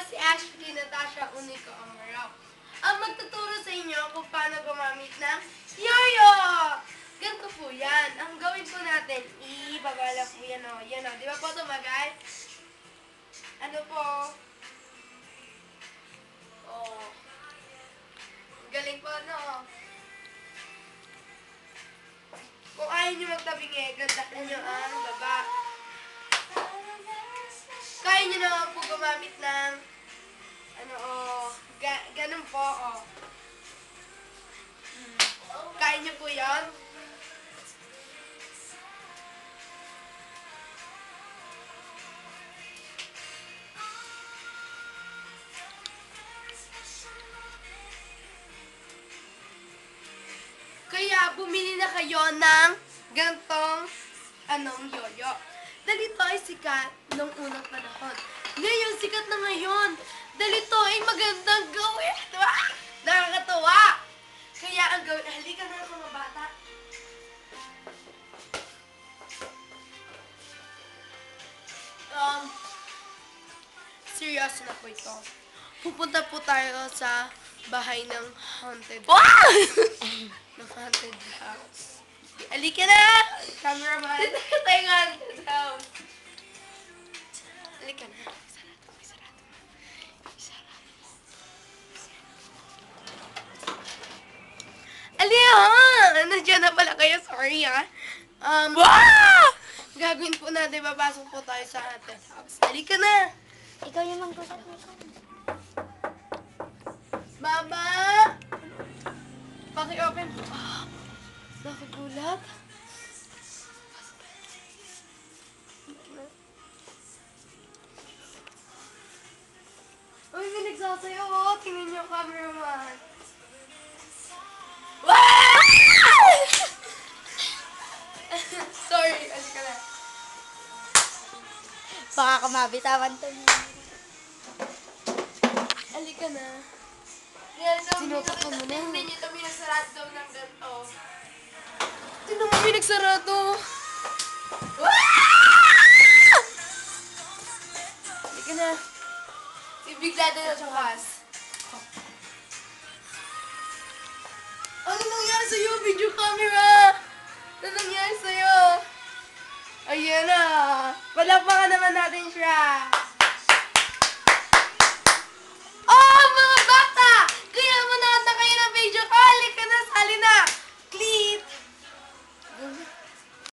si Ashley Natasha Unico Amaro. Ang magtuturo sa inyo kung paano gumamit ng yoyo! Ganito po yan. Ang gawin po natin, ibabala po yan o. Yan o. Di ba po tumagal? Ano po? Oh. Galing po, no? Kung ayaw nyo magtabingi, gandahan nyo ang baba. Kaya nyo naman po gumamit ng ganun po, Kaya nyo po yun? Kaya bumili na kayo ng gantong yoyo. Dahil ito ay sikat nung unang panahon. Ngayon, sikat na ngayon. Dahil ito ay magandang gawin. Diba? Nakakatawa. Kaya ang gawin, halika na mga bata. Seryoso na po ito. Pupunta po tayo sa bahay ng haunted house. Ng haunted house. Halika na! Cameraman! Dito tayo ng haunted house. Halika na. Aliya! Nandiyan na pala kayo. Sorry, ha? Gagawin po natin. Babasok po tayo sa haunted house. Halika na! Ikaw yung magkulat nito. Mama! Paki-open po. Nakagulat. Uy, may nagsasayo. Tingnan niyo, cameraman. Sorry, alika na. Baka kamabitawan to niya. Alika na. Sinukat mo na. Tingnan niyo ito, minasarado daw ng ganito. Tingnan mo, pinagsarado. Alika na. Ibigla din na sa kas. Ano nangyari sa'yo? Video camera! Ano nangyari sa'yo? Ayan na. Palakpakan naman natin siya.